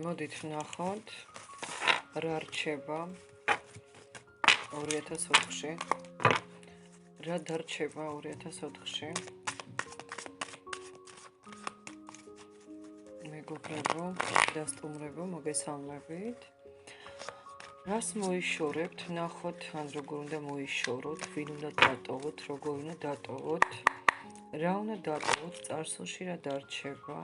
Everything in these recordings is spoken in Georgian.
მოდით ვნახოთ რა რჩება 2004-ში. რა დარჩება 2004-ში. მეგობრებო, დასტუმრებო, მოგესალმებით. რას მოიშორებთ, ნახოთ, ან როგორ უნდა მოიშოროთ, ვინ უნდა დატოვოთ, როგორ უნდა დატოვოთ, რა უნდა დატოვოთ, წარსულში რა დარჩება.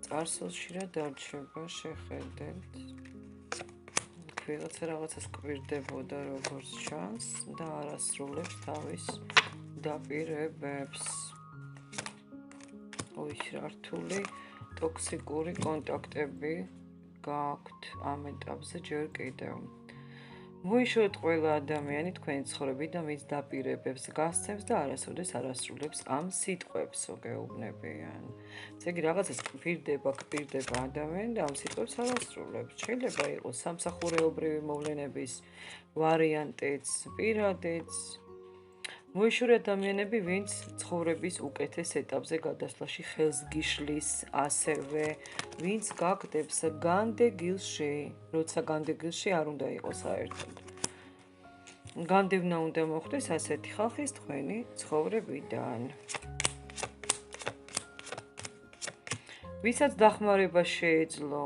წარსულში რა დარჩება, შეხედეთ. რაღაცას კვირდებოდა როგორც ჩანს და არასრულებს თავის დაპირებებს. რა რთული ტოქსიკური კონტაქტები გაქვთ ამ ეტაპზე ჯერ კიდევ. მოიშორეთ ყველა ადამიანი თქვენი ცხოვრებით და მის დაპირებებს გასცემს და არასოდეს არასრულებს ამ სიტყვებსო გეუბნებიან. ესე იგი რაღაცას კვირდება ადამიანი და ამ სიტყვებს არასრულებს. შეიძლება იყოს სამსახურეობრივი მოვლენების ვარიანტიც, პირადიც. მოიშორე ადამიანები, ვინც ცხოვრების უკეთეს ეტაპზე გადასვლაში ხელს გიშლის, ასევე ვინც გაგდებს განდეგილში, როცა განდეგილში არ უნდა იყოს საერთოდ. განდევნა უნდა მოხდეს ასეთი ხალხის თქვენი ცხოვრებიდან. ვისაც დახმარება შეეძლო,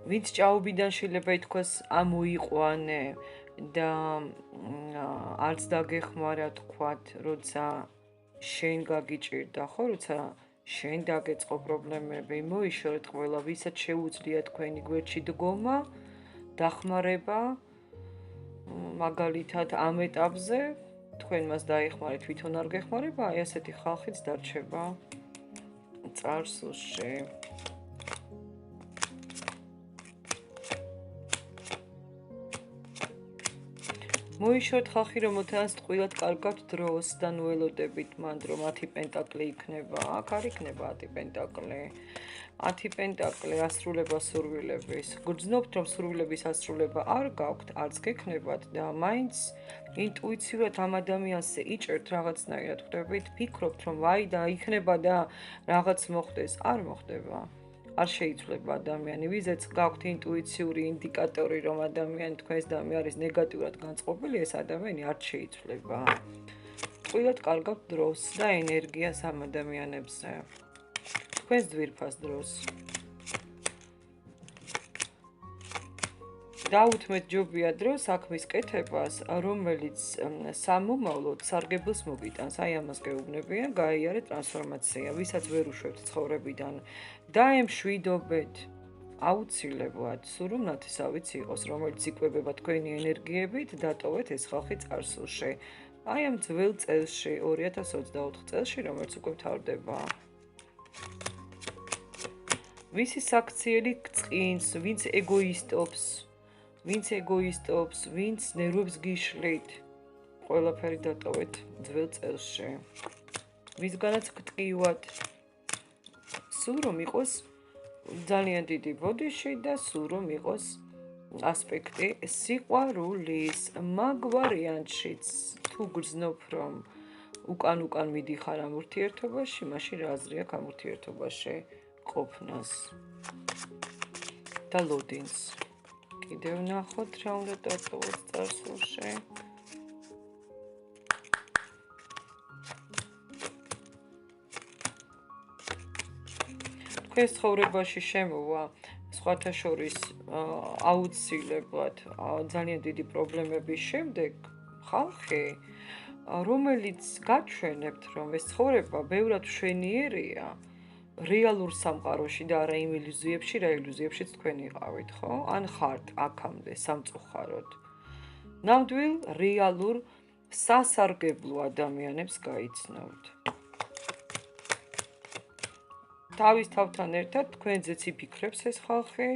ვინც ჭაობიდან შეიძლება ითქვას ამოიყვანე და არც დაგეხმარა თქვათ, როცა შენ გაგიჭირდა, ხო, როცა შენ დაგეწყო პრობლემები, მოიშორეთ ყველა, ვისაც შეუძლია თქვენი გვერდში დგომა, დახმარება, მაგალითად ამ ეტაპზე, თქვენ მას დაეხმარეთ, თვითონ არ გეხმარება, აი ასეთი ხალხიც დარჩება წარსულში. მოიშორეთ ხალხი, რომელთანაც ტყუილად კარგავთ დროს და ნუელოდებით მანდ, რომ 10 პენტაკლი იქნება, აქ არ იქნება 10 პენტაკლი. 10 პენტაკლი ასრულება სურვილების. გრძნობთ, რომ სურვილების ასრულება არ გაქვთ, არც გექნებათ და მაინც ინტუიციურად ამ ადამიანზე იჭერთ რაღაცნაირად, ხვდებით, ფიქრობთ, რომ ვაი და იქნება და რაღაც მოხდეს, არ მოხდება. არ შეიცვლება ადამიანი, ვიზეც გაქვთ ინტუიციური ინდიკატორი, რომ ადამიანი თქვენს დამი არის ნეგატიურად განწყობილი, ეს ადამიანი არ შეიცვლება. ტყუილად კარგავთ დროს და ენერგიას ამ ადამიანებზე. თქვენს ძვირფას დროს. დაუთმეთ ჯობია დრო საქმის კეთებას, რომელიც სამომავლოდ სარგებელს მოგიტანს. აი ამას გეუბნებიან, გაიარე ტრანსფორმაცია, ვისაც ვერ უშვებთ ცხოვრებიდან. დაემშვიდობეთ აუცილებლად, სულ რომ ნათესავიც იყოს, რომელიც იკვებება თქვენი ენერგიებით, დატოვეთ ეს ხალხი წარსულში. აი ამ ძველ წელში, 2024 წელში, რომელიც უკვე მთავრდება. ვისი საქციელი გწყინს, ვინც ეგოისტობს, ვინც ნერვებს გიშლით, ყველაფერი დატოვეთ ძველ წელში. ვისგანაც გტყივათ, სულ რომ იყოს ძალიან დიდი ბოდიში და სულ რომ იყოს ასპექტი სიყვარულის. მაგ ვარიანტშიც თუ გრძნობ, რომ უკან მიდიხარ ამ ურთიერთობაში, მაშინ რა აზრი აქვს ამ ურთიერთობაში ყოფნას და ლოდინს. კიდევ ნახოთ რა უნდა დატოვოთ წარსულში. თქვენს ცხოვრებაში შემოვა სხვათა შორის აუცილებლად ძალიან დიდი პრობლემების შემდეგ ხალხი, რომელიც გაჩვენებთ, რომ ეს ცხოვრება ბევრად მშვენიერია, რეალურ სამყაროში და არა იმ ილუზიებში, რა ილუზიებშიც თქვენ იყავით, ხო? ან ხართ აქამდე სამწუხაროდ. ნამდვილ რეალურ სასარგებლო ადამიანებს გაიცნობთ. თავის თავთან ერთად თქვენზეც იფიქრებს ეს ხალხი,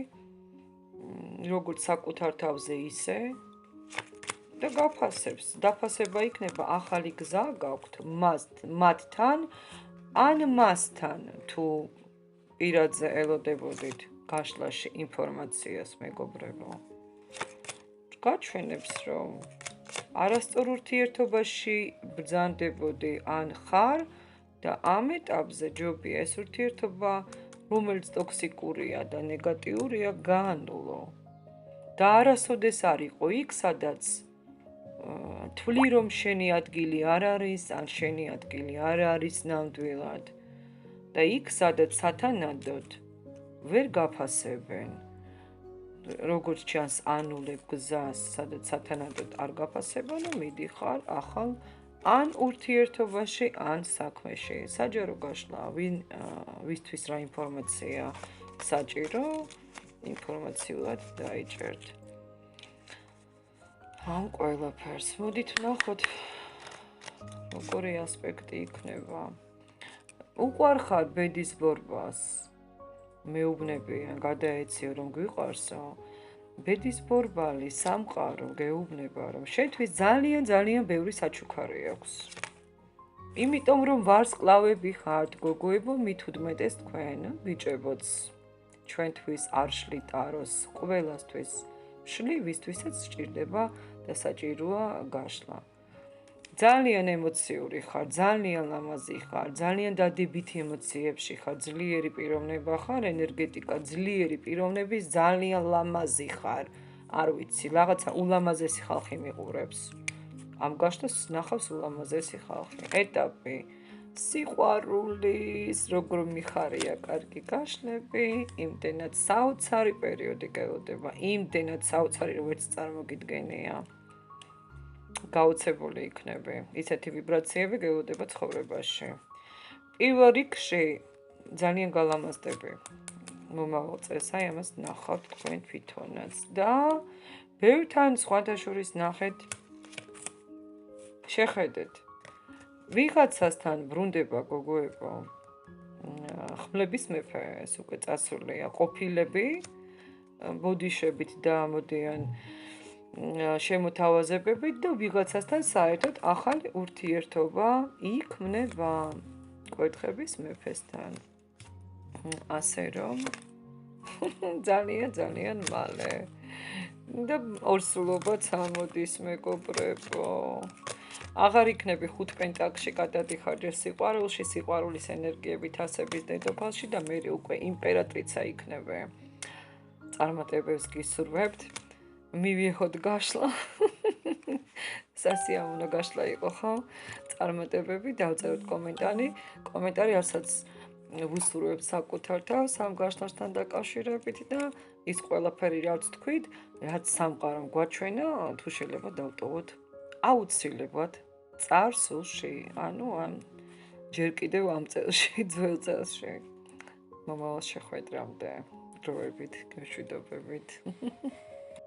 როგორც საკუთარ თავზე ისე და გაფასებს. დაფასება იქნება ახალი გზა გაქვთ მათთან ან მასთან, თუ პირადზე ელოდებოდით გაშლაში ინფორმაციას, მეგობრებო. გაჩვენებს, რომ არასწორ ურთიერთობაში ბრძანდებოდი ან ხარ და ამ ეტაპზე ჯობია ეს ურთიერთობა, რომელიც ტოქსიკურია და ნეგატიურია, გაანულო. და არასოდეს არ იყო იქ, სადაც თვლი რომ შენი ადგილი არ არის, ან შენი ადგილი არ არის ნამდვილად. და იქ, სადაც სათანადოდ ვერ გაფასებენ, როგორც ჩანს ანულებ გზას, სადაც სათანადოდ არ გაფასებენ, მიდიხარ ახალ ან ურთიერთობაში, ან საქმეში. საჯარო გაშლა, ვისთვის რა ინფორმაცია საჭირო, ინფორმაციულად დაიჭერთ. ამ ყველაფერს მოდით ვნახოთ, როგორი ასპექტი იქნება. უყვარხარ ბედის ბორბას, მეუბნებიან, გადაეციო რომ გვიყვარსო. ბედის ბორბალი სამყარო გეუბნება, რომ შეთვის ძალიან ბევრი საჩუქარი აქვს. იმიტომ რომ ვარსკვლავები ხართ, გოგოებო, მით უდმეტეს თქვენ, ბიჭებოც, ჩვენთვის არ შლით ტაროს, ყველასთვის შლი, ვისთვისაც სჭირდება და საჭიროა გაშლა. ძალიან ემოციური ხარ, ძალიან ლამაზი ხარ, ძალიან დადებითი ემოციებში ხარ, ძლიერი პიროვნება ხარ, ენერგეტიკა ძლიერი პიროვნების ძალიან ლამაზი ხარ. არ ვიცი, რაღაცა ულამაზესი ხალხი მიყურებს. ამ გაშლას ნახავს ულამაზესი ხალხი. ეტაპი სიყვარულის, როგორ მიხარია კარგი გაშლები, იმდენად საოცარი პერიოდი გელოდება, იმდენად საოცარი, როგორც წარმოგიდგენია. გაუცებული იქნები. ისეთი ვიბრაციები გელოდება ცხოვრებაში. პირველ რიგში ძალიან გალამაზდები. მომავალ წელს, აი ამას ნახავთ თქვენ თვითონაც და ბევრთან სხვადასხვის ნახეთ, შეხედეთ. ვიღაცასთან ბრუნდება გოგოებო, ხმლების მეფე, ეს უკვე წასულია, ყოფილები, ბოდიშებით დამოდიან შემოთავაზებებით და ვიღაცასთან საერთოდ ახალი ურთიერთობა იქმნება კვერთხების მეფესთან. ასე რომ ძალიან მალე და ორსულობაც ამოდის მეგობრებო. აღარ იქნები 5 პენტაკლში გადადიხარ ჯერ სიყვარულში, სიყვარულის ენერგიებით ასების დედოფალში და მე უკვე იმპერატრიცა იქნები. წარმატებებს გისურვებთ. მივიღოთ გაშლა. სასიამოვნო გაშლა იყო, ხო? წარმატებები, დავწეროთ კომენტარი, რასაც ვუსურვებთ საკუთარ თავს ამ გაშლასთან დაკავშირებით და ის ყველაფერი რაც თქვით, რაც სამყარომ გვაჩვენა, თუ შეიძლება დავტოვოთ აუცილებლად წარსულში, ანუ ამ ჯერ კიდევ ამ წელში, ძველ წელში. მომავალ შეხვედრამდე, დროებით, მშვიდობებით.